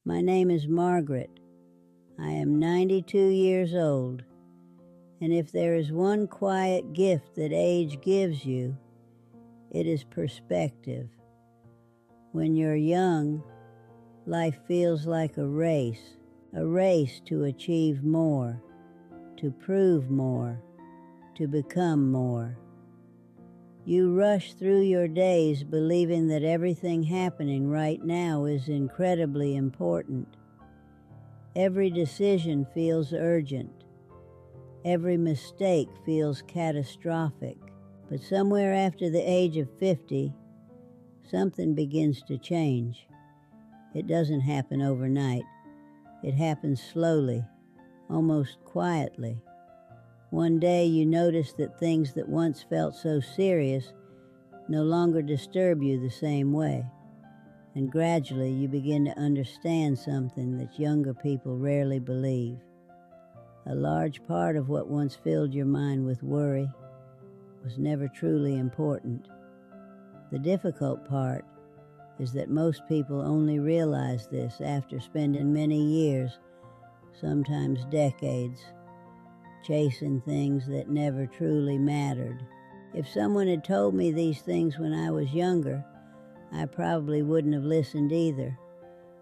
My name is Margaret. I am 92 years old, and if there is one quiet gift that age gives you, it is perspective. When you're young, life feels like a race to achieve more, to prove more, to become more. You rush through your days believing that everything happening right now is incredibly important. Every decision feels urgent. Every mistake feels catastrophic. But somewhere after the age of 50, something begins to change. It doesn't happen overnight. It happens slowly, almost quietly. One day you notice that things that once felt so serious no longer disturb you the same way. And gradually you begin to understand something that younger people rarely believe. A large part of what once filled your mind with worry was never truly important. The difficult part is that most people only realize this after spending many years, sometimes decades, chasing things that never truly mattered. If someone had told me these things when I was younger, I probably wouldn't have listened either,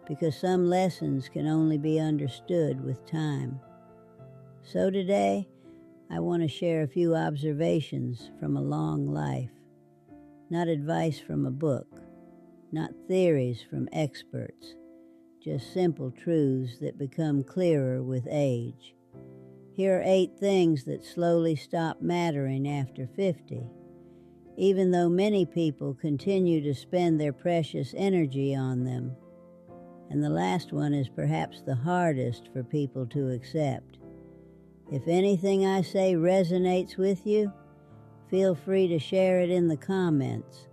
because some lessons can only be understood with time. So today, I want to share a few observations from a long life. Not advice from a book, not theories from experts, just simple truths that become clearer with age. Here are 8 things that slowly stop mattering after 50, even though many people continue to spend their precious energy on them. And the last one is perhaps the hardest for people to accept. If anything I say resonates with you, feel free to share it in the comments.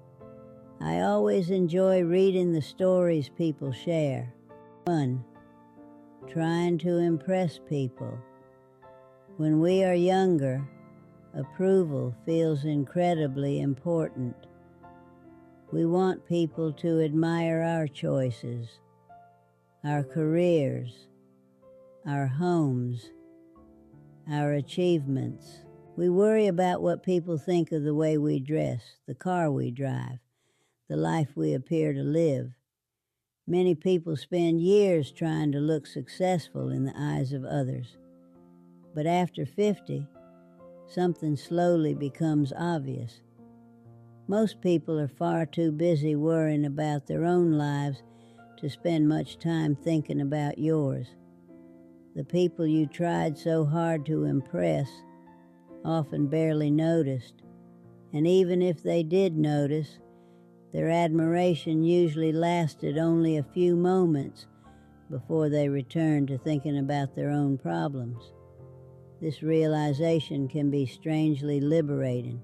I always enjoy reading the stories people share. 1. Trying to impress people. When we are younger, approval feels incredibly important. We want people to admire our choices, our careers, our homes, our achievements. We worry about what people think of the way we dress, the car we drive, the life we appear to live. Many people spend years trying to look successful in the eyes of others. But after 50, something slowly becomes obvious. Most people are far too busy worrying about their own lives to spend much time thinking about yours. The people you tried so hard to impress often barely noticed, and even if they did notice, their admiration usually lasted only a few moments before they returned to thinking about their own problems. This realization can be strangely liberating,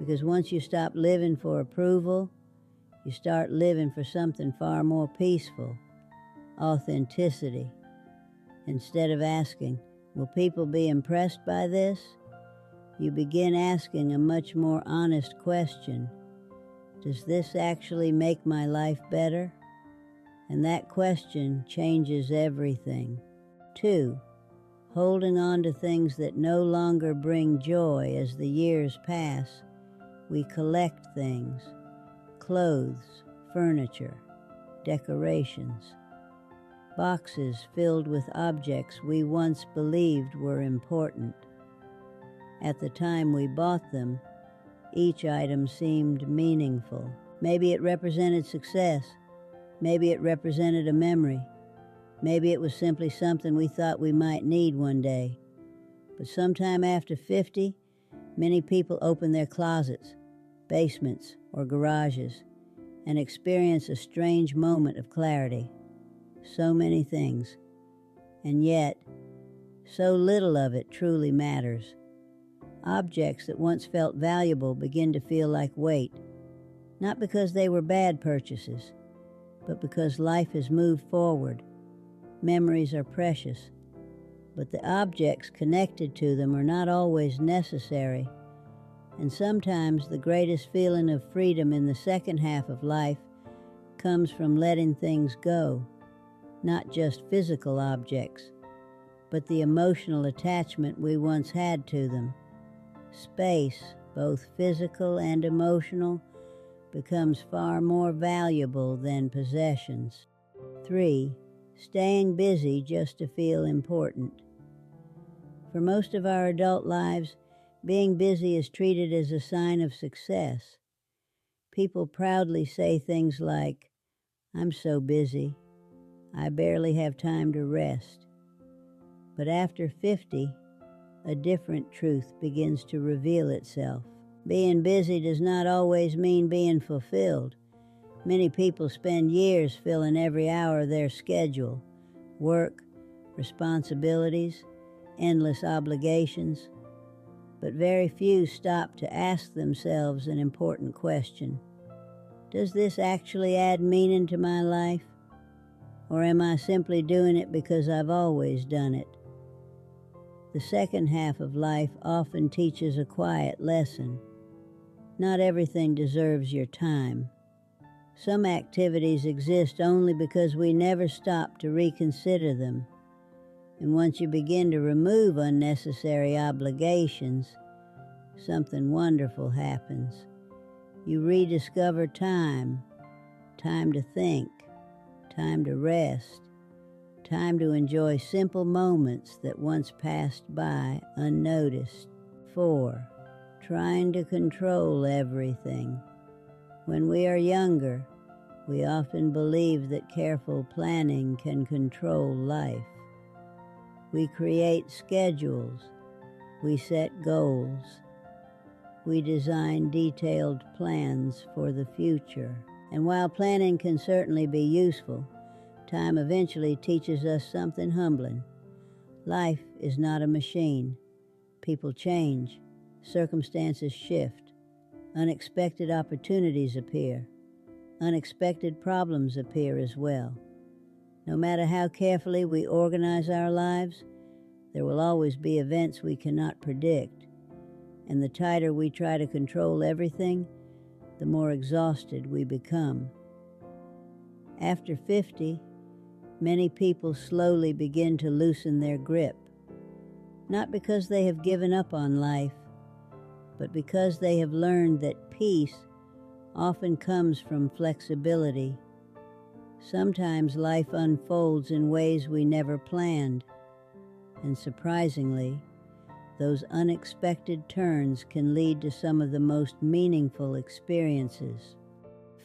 because once you stop living for approval, you start living for something far more peaceful, authenticity. Instead of asking, will people be impressed by this? You begin asking a much more honest question. Does this actually make my life better? And that question changes everything. 2. Holding on to things that no longer bring joy. As the years pass, we collect things, clothes, furniture, decorations, boxes filled with objects we once believed were important. At the time we bought them, each item seemed meaningful. Maybe it represented success. Maybe it represented a memory. Maybe it was simply something we thought we might need one day. But sometime after 50, many people open their closets, basements, or garages and experience a strange moment of clarity. So many things, and yet so little of it truly matters. Objects that once felt valuable begin to feel like weight, not because they were bad purchases, but because life has moved forward. Memories are precious, but the objects connected to them are not always necessary, and sometimes the greatest feeling of freedom in the second half of life comes from letting things go, not just physical objects, but the emotional attachment we once had to them. Space, both physical and emotional, becomes far more valuable than possessions. 3. Staying busy just to feel important. For most of our adult lives, being busy is treated as a sign of success. People proudly say things like, "I'm so busy, I barely have time to rest." But after 50, a different truth begins to reveal itself. Being busy does not always mean being fulfilled. Many people spend years filling every hour of their schedule: work, responsibilities, endless obligations. But very few stop to ask themselves an important question. Does this actually add meaning to my life? Or am I simply doing it because I've always done it? The second half of life often teaches a quiet lesson. Not everything deserves your time. Some activities exist only because we never stop to reconsider them. And once you begin to remove unnecessary obligations, something wonderful happens. You rediscover time, time to think, time to rest, time to enjoy simple moments that once passed by unnoticed. 4. Trying to control everything. When we are younger, we often believe that careful planning can control life. We create schedules, we set goals, we design detailed plans for the future. And while planning can certainly be useful, time eventually teaches us something humbling. Life is not a machine. People change, circumstances shift, unexpected opportunities appear, unexpected problems appear as well. No matter how carefully we organize our lives, there will always be events we cannot predict, and the tighter we try to control everything, the more exhausted we become. After 50, many people slowly begin to loosen their grip, not because they have given up on life, but because they have learned that peace often comes from flexibility. Sometimes life unfolds in ways we never planned, and surprisingly, those unexpected turns can lead to some of the most meaningful experiences.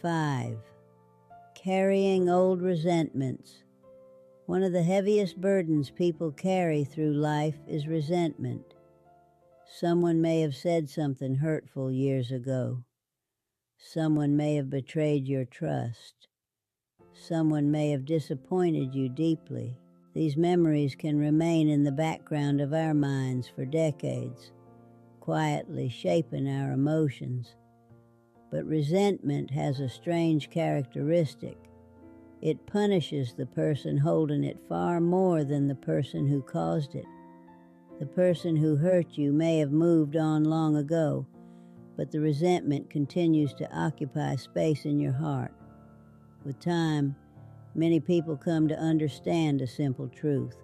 5. Carrying old resentments. One of the heaviest burdens people carry through life is resentment. Someone may have said something hurtful years ago. Someone may have betrayed your trust. Someone may have disappointed you deeply. These memories can remain in the background of our minds for decades, quietly shaping our emotions. But resentment has a strange characteristic. It punishes the person holding it far more than the person who caused it. The person who hurt you may have moved on long ago, but the resentment continues to occupy space in your heart. With time, many people come to understand a simple truth.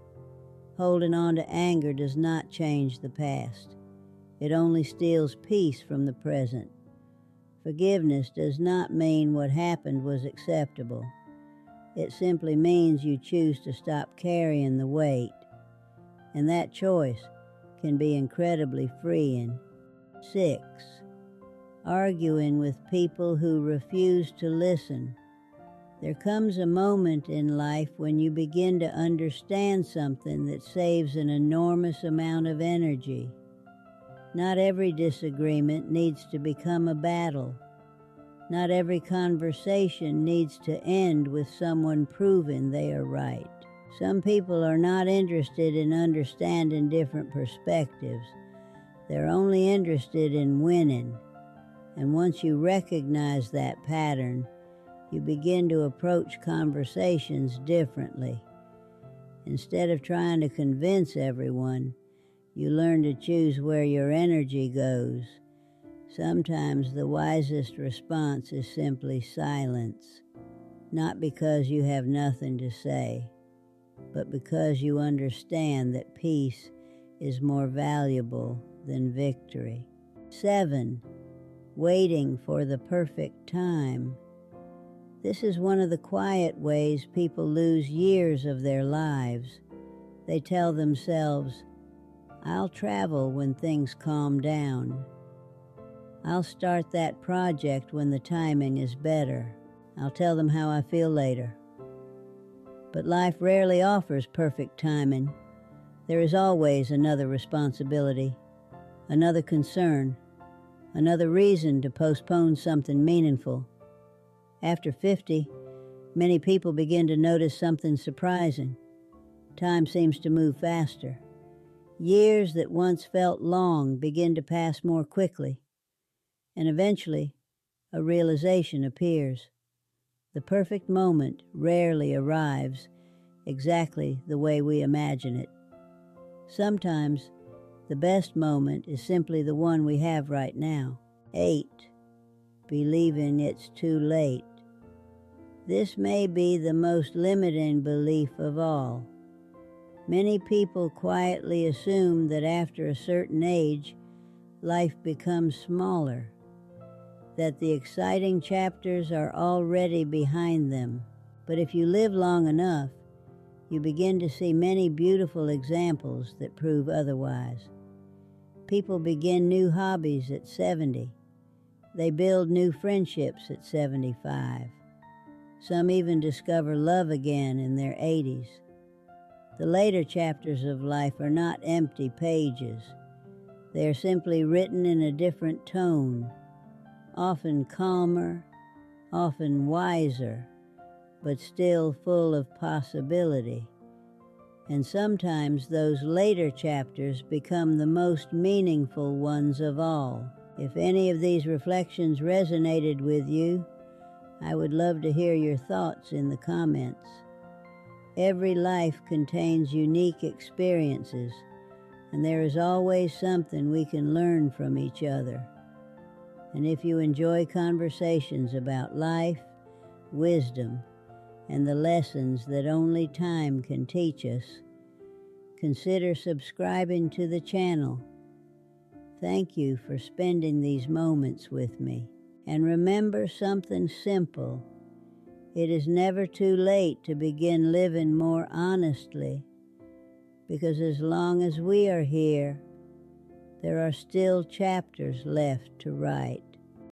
Holding on to anger does not change the past. It only steals peace from the present. Forgiveness does not mean what happened was acceptable. It simply means you choose to stop carrying the weight. And that choice can be incredibly freeing. 6. Arguing with people who refuse to listen. There comes a moment in life when you begin to understand something that saves an enormous amount of energy. Not every disagreement needs to become a battle. Not every conversation needs to end with someone proving they are right. Some people are not interested in understanding different perspectives. They're only interested in winning. And once you recognize that pattern, you begin to approach conversations differently. Instead of trying to convince everyone, you learn to choose where your energy goes. Sometimes the wisest response is simply silence, not because you have nothing to say, but because you understand that peace is more valuable than victory. 7. Waiting for the perfect time. This is one of the quiet ways people lose years of their lives. They tell themselves, "I'll travel when things calm down. I'll start that project when the timing is better. I'll tell them how I feel later." But life rarely offers perfect timing. There is always another responsibility, another concern, another reason to postpone something meaningful. After 50, many people begin to notice something surprising. Time seems to move faster. Years that once felt long begin to pass more quickly, and eventually a realization appears. The perfect moment rarely arrives exactly the way we imagine it. Sometimes the best moment is simply the one we have right now. 8. Believing it's too late. This may be the most limiting belief of all. Many people quietly assume that after a certain age, life becomes smaller, that the exciting chapters are already behind them. But if you live long enough, you begin to see many beautiful examples that prove otherwise. People begin new hobbies at 70. They build new friendships at 75. Some even discover love again in their 80s. The later chapters of life are not empty pages. They are simply written in a different tone, often calmer, often wiser, but still full of possibility. And sometimes those later chapters become the most meaningful ones of all. If any of these reflections resonated with you, I would love to hear your thoughts in the comments. Every life contains unique experiences, and there is always something we can learn from each other. And if you enjoy conversations about life, wisdom, and the lessons that only time can teach us, consider subscribing to the channel. Thank you for spending these moments with me. And remember something simple. It is never too late to begin living more honestly, because as long as we are here, there are still chapters left to write.